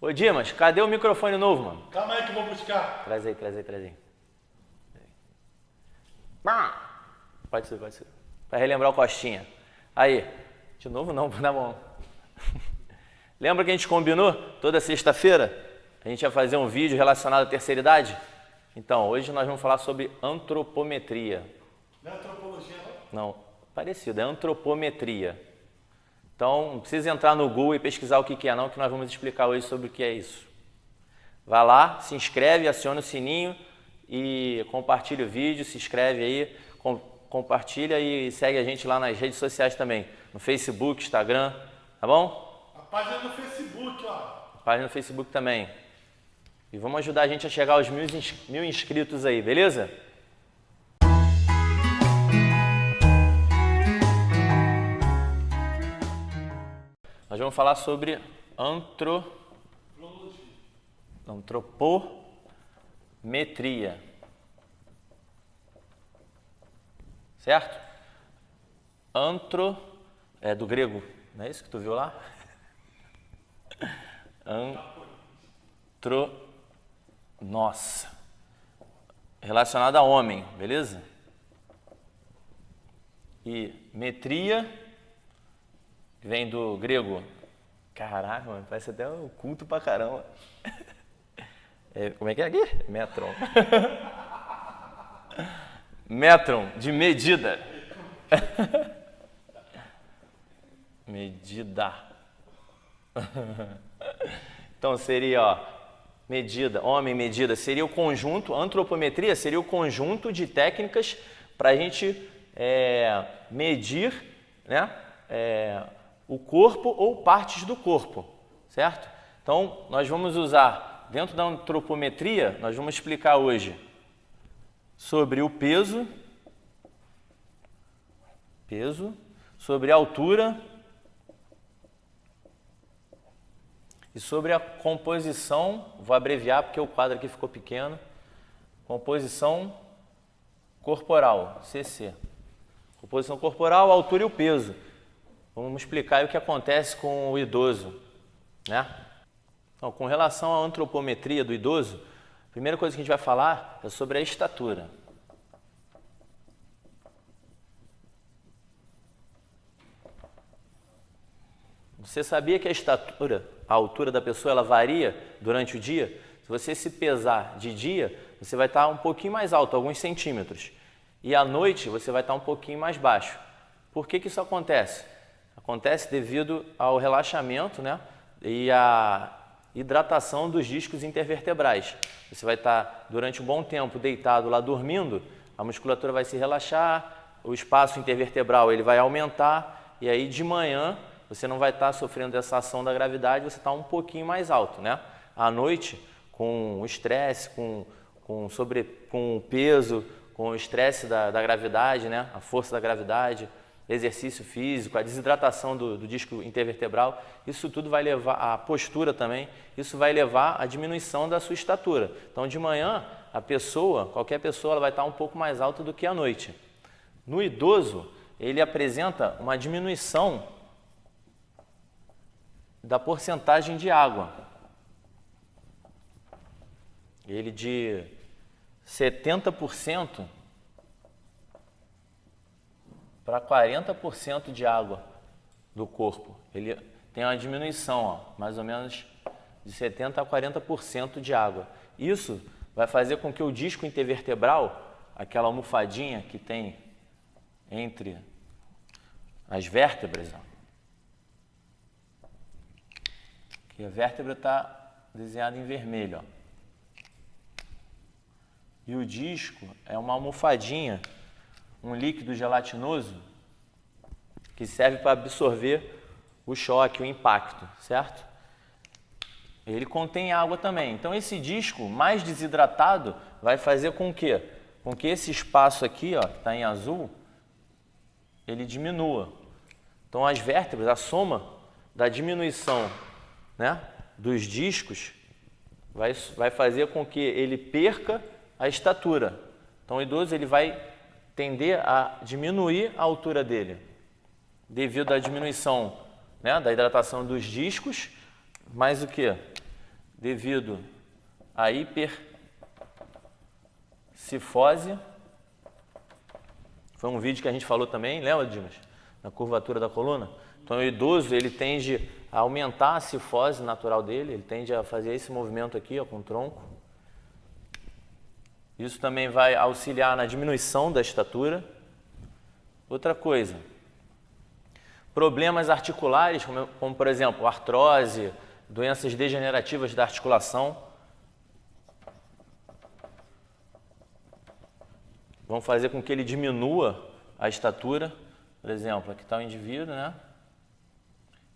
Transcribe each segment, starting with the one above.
Ô Dimas, cadê o microfone novo, mano? Calma aí que eu vou buscar. Traz aí. Pode ser. Pra relembrar o Costinha. Aí. De novo não, tá bom. Lembra que a gente combinou? Toda sexta-feira a gente ia fazer um vídeo relacionado à terceira idade? Então, hoje nós vamos falar sobre antropometria. Não é antropologia, não? Não, parecido, é antropometria. Então, não precisa entrar no Google e pesquisar o que é não, que nós vamos explicar hoje sobre o que é isso. Vai lá, se inscreve, aciona o sininho e compartilha o vídeo, se inscreve aí, compartilha e segue a gente lá nas redes sociais também, no Facebook, Instagram, tá bom? A página no Facebook, ó. Página no Facebook também. E vamos ajudar a gente a chegar aos 1.000 inscritos aí, beleza? Nós vamos falar sobre antropometria. Certo? É do grego, não é isso que tu viu lá? Nossa. Relacionado a homem, beleza? E metria vem do grego. Caraca, mano, parece até um culto pra caramba. Como é que é aqui? Metron. Metron, de medida. Medida. Então seria, ó, medida, homem, medida, seria o conjunto, antropometria seria o conjunto de técnicas para a gente medir, né, o corpo ou partes do corpo, certo? Então, nós vamos usar, dentro da antropometria, nós vamos explicar hoje sobre o peso, sobre a altura e sobre a composição, vou abreviar porque o quadro aqui ficou pequeno, composição corporal, CC. Composição corporal, a altura e o peso. Vamos explicar aí o que acontece com o idoso, né? Então, com relação à antropometria do idoso, a primeira coisa que a gente vai falar é sobre a estatura. Você sabia que a altura da pessoa, ela varia durante o dia? Se você se pesar de dia, você vai estar um pouquinho mais alto, alguns centímetros. E à noite, você vai estar um pouquinho mais baixo. Por que isso acontece? Acontece devido ao relaxamento, né, e à hidratação dos discos intervertebrais. Você vai estar durante um bom tempo deitado lá dormindo, a musculatura vai se relaxar, o espaço intervertebral ele vai aumentar e aí de manhã você não vai estar sofrendo essa ação da gravidade, você está um pouquinho mais alto, né? À noite, com o estresse, com o peso, com o estresse da gravidade, né, a força da gravidade, exercício físico, a desidratação do disco intervertebral, isso tudo vai levar, a postura também, isso vai levar à diminuição da sua estatura. Então, de manhã, qualquer pessoa, ela vai estar um pouco mais alta do que à noite. No idoso, ele apresenta uma diminuição da porcentagem de água. Ele de 70% para 40% de água do corpo. Ele tem uma diminuição, ó, mais ou menos de 70% a 40% de água. Isso vai fazer com que o disco intervertebral, aquela almofadinha que tem entre as vértebras, ó, que a vértebra está desenhada em vermelho, ó, e o disco é uma almofadinha, um líquido gelatinoso que serve para absorver o choque, o impacto, certo? Ele contém água também. Então esse disco mais desidratado vai fazer com que esse espaço aqui, ó, que está em azul, ele diminua. Então as vértebras, a soma da diminuição, né, dos discos vai fazer com que ele perca a estatura. Então o idoso ele vai tender a diminuir a altura dele, devido à diminuição, né, da hidratação dos discos, mais o que? devido à hipercifose. Foi um vídeo que a gente falou também, lembra, Dimas? Na curvatura da coluna. Então, o idoso, ele tende a aumentar a cifose natural dele, ele tende a fazer esse movimento aqui, ó, com o tronco. Isso também vai auxiliar na diminuição da estatura. Outra coisa, problemas articulares, como por exemplo, artrose, doenças degenerativas da articulação, vão fazer com que ele diminua a estatura. Por exemplo, aqui está o indivíduo, né?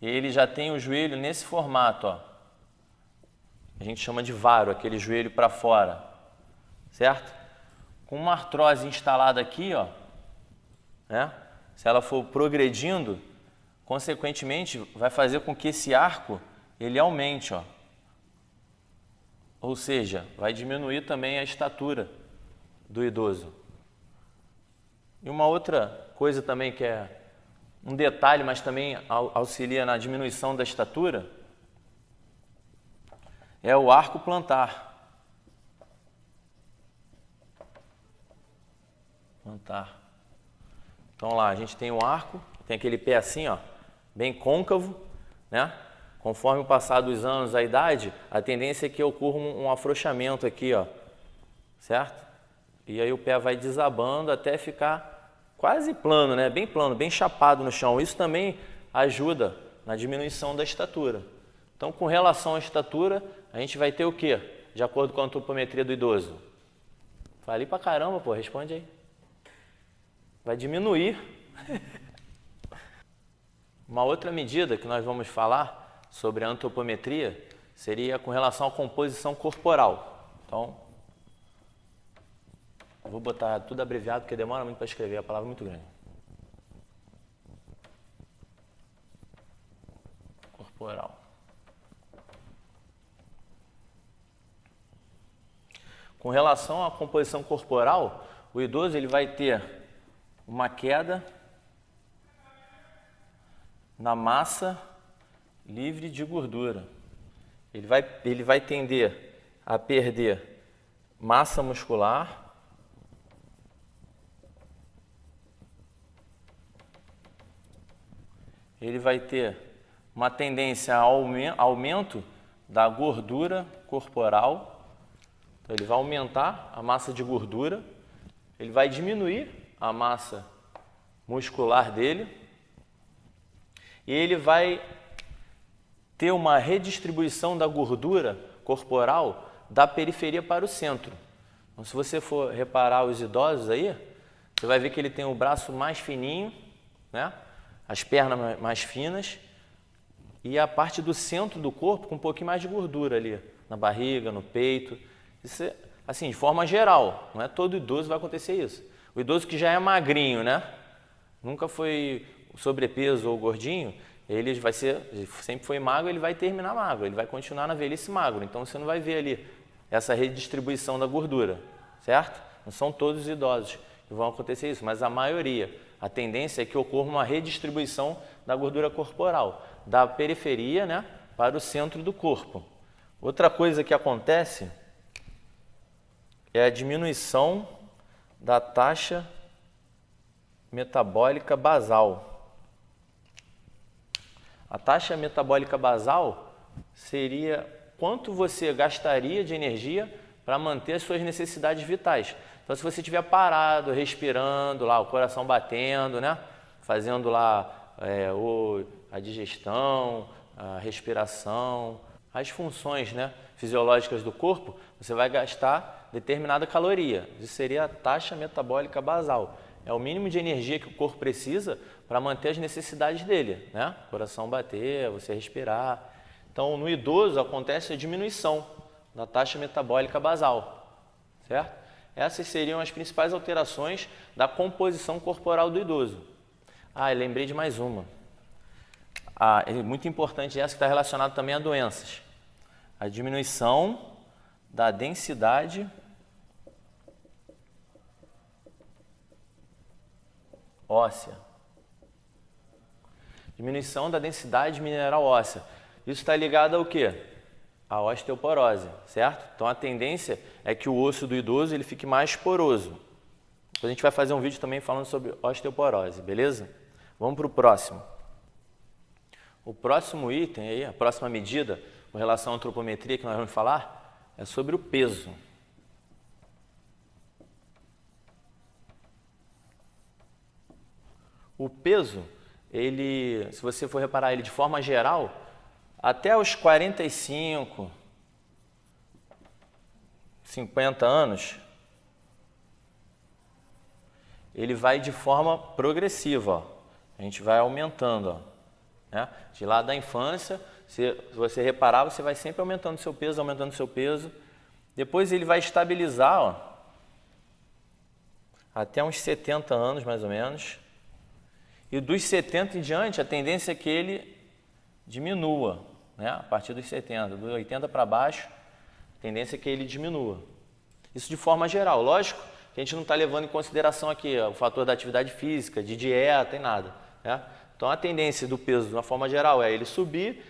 E ele já tem o joelho nesse formato, ó. A gente chama de varo, aquele joelho para fora, certo? Com uma artrose instalada aqui, ó, né? Se ela for progredindo, consequentemente, vai fazer com que esse arco ele aumente, ó. Ou seja, vai diminuir também a estatura do idoso. E uma outra coisa também que é um detalhe, mas também auxilia na diminuição da estatura, é o arco plantar. Então lá, a gente tem o arco, tem aquele pé assim, ó, bem côncavo, né? Conforme o passar dos anos, a idade, a tendência é que ocorra um afrouxamento aqui, ó, certo? E aí o pé vai desabando até ficar quase plano, né? Bem plano, bem chapado no chão. Isso também ajuda na diminuição da estatura. Então, com relação à estatura, a gente vai ter o quê? De acordo com a antropometria do idoso. Falei pra caramba, pô, responde aí. Vai diminuir. Uma outra medida que nós vamos falar sobre a antropometria seria com relação à composição corporal. Então, vou botar tudo abreviado porque demora muito para escrever, a palavra é muito grande. Corporal. Com relação à composição corporal, o idoso ele vai ter uma queda na massa livre de gordura. Ele vai tender a perder massa muscular, ele vai ter uma tendência a aumento da gordura corporal. Então, ele vai aumentar a massa de gordura, ele vai diminuir a massa muscular dele e ele vai ter uma redistribuição da gordura corporal da periferia para o centro. Então, se você for reparar os idosos aí, você vai ver que ele tem o braço mais fininho, né? As pernas mais finas e a parte do centro do corpo com um pouquinho mais de gordura ali, na barriga, no peito. Isso é, assim, de forma geral, não é todo idoso vai acontecer isso. O idoso que já é magrinho, né? Nunca foi sobrepeso ou gordinho, ele vai ser, sempre foi magro, ele vai terminar magro, ele vai continuar na velhice magro. Então você não vai ver ali essa redistribuição da gordura, certo? Não são todos os idosos que vão acontecer isso, mas a maioria. A tendência é que ocorra uma redistribuição da gordura corporal, da periferia, né, para o centro do corpo. Outra coisa que acontece é a diminuição da taxa metabólica basal. A taxa metabólica basal seria quanto você gastaria de energia para manter as suas necessidades vitais. Então, se você estiver parado, respirando, lá, o coração batendo, né? Fazendo lá a digestão, a respiração, as funções, né, fisiológicas do corpo, você vai gastar determinada caloria. Isso seria a taxa metabólica basal. É o mínimo de energia que o corpo precisa para manter as necessidades dele, né? Coração bater, você respirar. Então, no idoso acontece a diminuição da taxa metabólica basal, certo? Essas seriam as principais alterações da composição corporal do idoso. Ah, eu lembrei de mais uma. É muito importante essa que está relacionada também a doenças. A diminuição da densidade óssea. Diminuição da densidade mineral óssea. Isso está ligado ao quê? a osteoporose, certo? Então a tendência é que o osso do idoso ele fique mais poroso. Depois a gente vai fazer um vídeo também falando sobre osteoporose, beleza? Vamos para o próximo. O próximo item aí, a próxima medida com relação à antropometria que nós vamos falar é sobre o peso. O peso, ele, se você for reparar ele de forma geral, até os 45, 50 anos, ele vai de forma progressiva, ó. A gente vai aumentando, ó, né? De lá da infância, se você reparar, você vai sempre aumentando seu peso, aumentando seu peso. Depois ele vai estabilizar, ó, até uns 70 anos mais ou menos. E dos 70 em diante, a tendência é que ele diminua, né? A partir dos 70, dos 80 para baixo, a tendência é que ele diminua. Isso de forma geral. Lógico que a gente não está levando em consideração aqui o fator da atividade física, de dieta e nada, né? Então a tendência do peso, de uma forma geral, é ele subir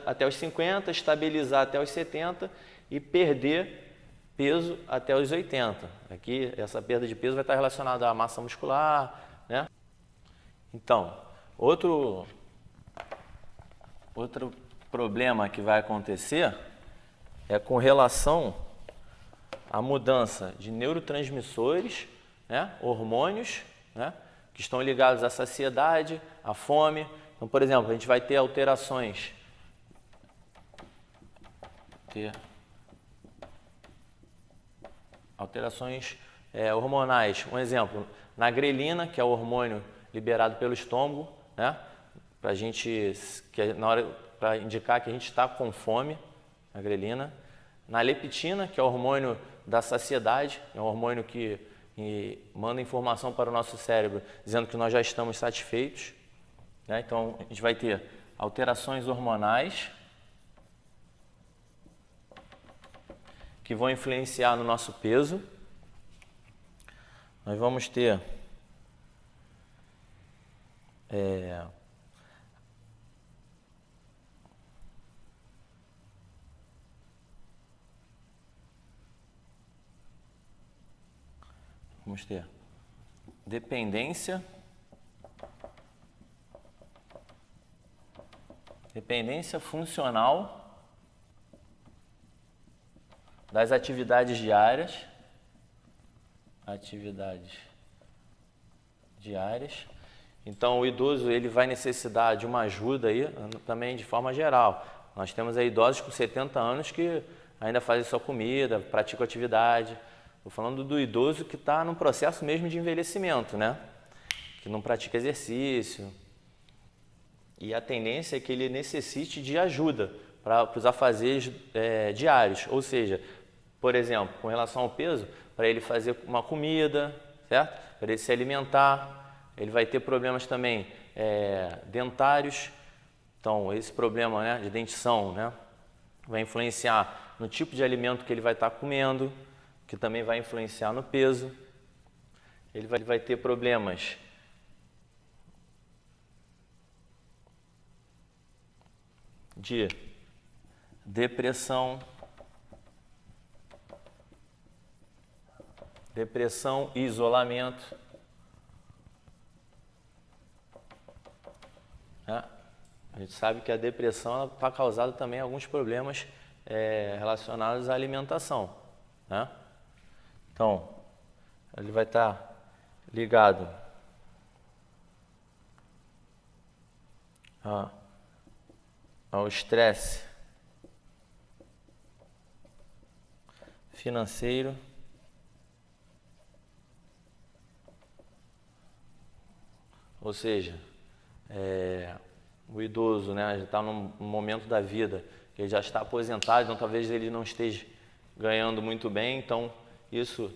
até os 50, estabilizar até os 70 e perder peso até os 80. Aqui, essa perda de peso vai estar relacionada à massa muscular, né? Então, outro problema que vai acontecer é com relação à mudança de neurotransmissores, né, hormônios, né, que estão ligados à saciedade, à fome. Então, por exemplo, a gente vai ter alterações hormonais. Um exemplo, na grelina, que é o hormônio liberado pelo estômago, né? Para indicar que a gente está com fome, a grelina. Na leptina, que é o hormônio da saciedade, é um hormônio que manda informação para o nosso cérebro dizendo que nós já estamos satisfeitos, né? Então a gente vai ter alterações hormonais que vão influenciar no nosso peso. Nós vamos ter dependência funcional das atividades diárias. Então, o idoso ele vai necessitar de uma ajuda aí, também de forma geral. Nós temos aí idosos com 70 anos que ainda fazem sua comida, praticam atividade. Estou falando do idoso que está num processo mesmo de envelhecimento, né? Que não pratica exercício. E a tendência é que ele necessite de ajuda para os afazeres diários. Ou seja, por exemplo, com relação ao peso, para ele fazer uma comida, certo? Para ele se alimentar. Ele vai ter problemas também dentários. Então, esse problema, né, de dentição, né, vai influenciar no tipo de alimento que ele vai estar comendo, que também vai influenciar no peso. Ele vai ter problemas de depressão e isolamento. A gente sabe que a depressão está causada também alguns problemas relacionados à alimentação, né? Então, ele vai estar ligado ao estresse financeiro, ou seja, o idoso, né, já está num momento da vida que ele já está aposentado, então talvez ele não esteja ganhando muito bem, então isso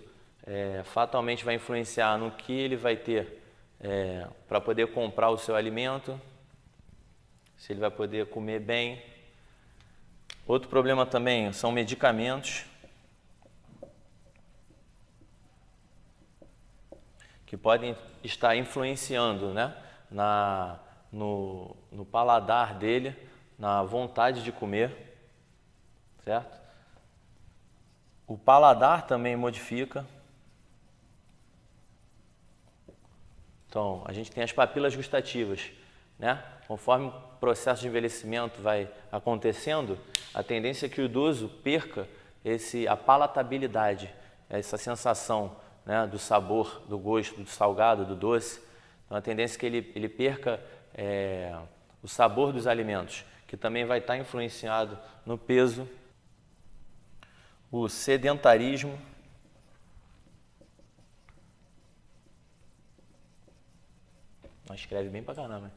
fatalmente vai influenciar no que ele vai ter para poder comprar o seu alimento, se ele vai poder comer bem. Outro problema também são medicamentos que podem estar influenciando, né, no paladar dele, na vontade de comer. certo? O paladar também modifica. Então, a gente tem as papilas gustativas, né? Conforme o processo de envelhecimento vai acontecendo, a tendência é que o idoso perca a palatabilidade, essa sensação, né, do sabor, do gosto, do salgado, do doce. Então, a tendência é que ele perca o sabor dos alimentos, que também vai estar influenciado no peso. O sedentarismo. Escreve bem pra caramba.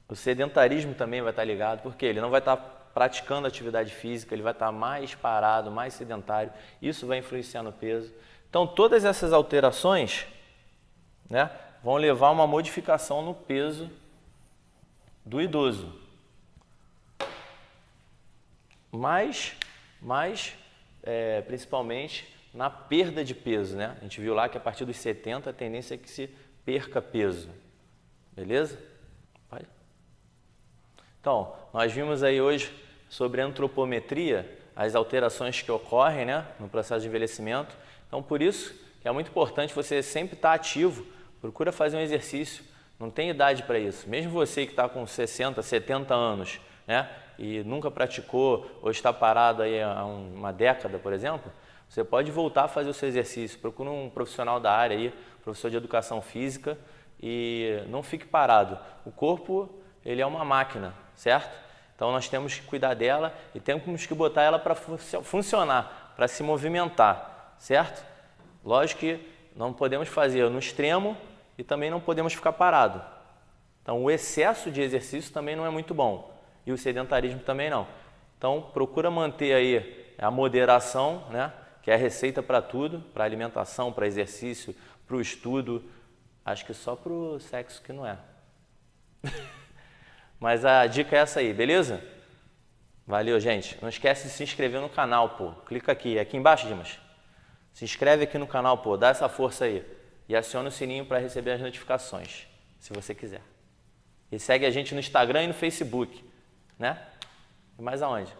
O sedentarismo também vai estar ligado, porque ele não vai estar praticando atividade física, ele vai estar mais parado, mais sedentário. Isso vai influenciar no peso. Então, todas essas alterações, né, vão levar a uma modificação no peso do idoso. Mas principalmente na perda de peso, né? A gente viu lá que a partir dos 70 a tendência é que se perca peso. Beleza? Vai. Então, nós vimos aí hoje sobre a antropometria, as alterações que ocorrem, né, no processo de envelhecimento. Então, por isso que é muito importante você sempre estar ativo, procura fazer um exercício, não tem idade para isso. Mesmo você que está com 60, 70 anos, né, e nunca praticou ou está parado aí há uma década, por exemplo, você pode voltar a fazer o seu exercício. Procura um profissional da área aí, professor de educação física, e não fique parado. O corpo, ele é uma máquina, certo? Então nós temos que cuidar dela e temos que botar ela para funcionar, para se movimentar, certo? Lógico que não podemos fazer no extremo e também não podemos ficar parado. Então o excesso de exercício também não é muito bom e o sedentarismo também não. Então procura manter aí a moderação, né? Que é a receita para tudo, para alimentação, para exercício, para o estudo. Acho que só para o sexo que não é. Mas a dica é essa aí, beleza? Valeu, gente. Não esquece de se inscrever no canal, pô. Clica aqui embaixo, Dimas. Se inscreve aqui no canal, pô. Dá essa força aí. E aciona o sininho para receber as notificações, se você quiser. E segue a gente no Instagram e no Facebook, né? E mais aonde?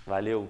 Valeu!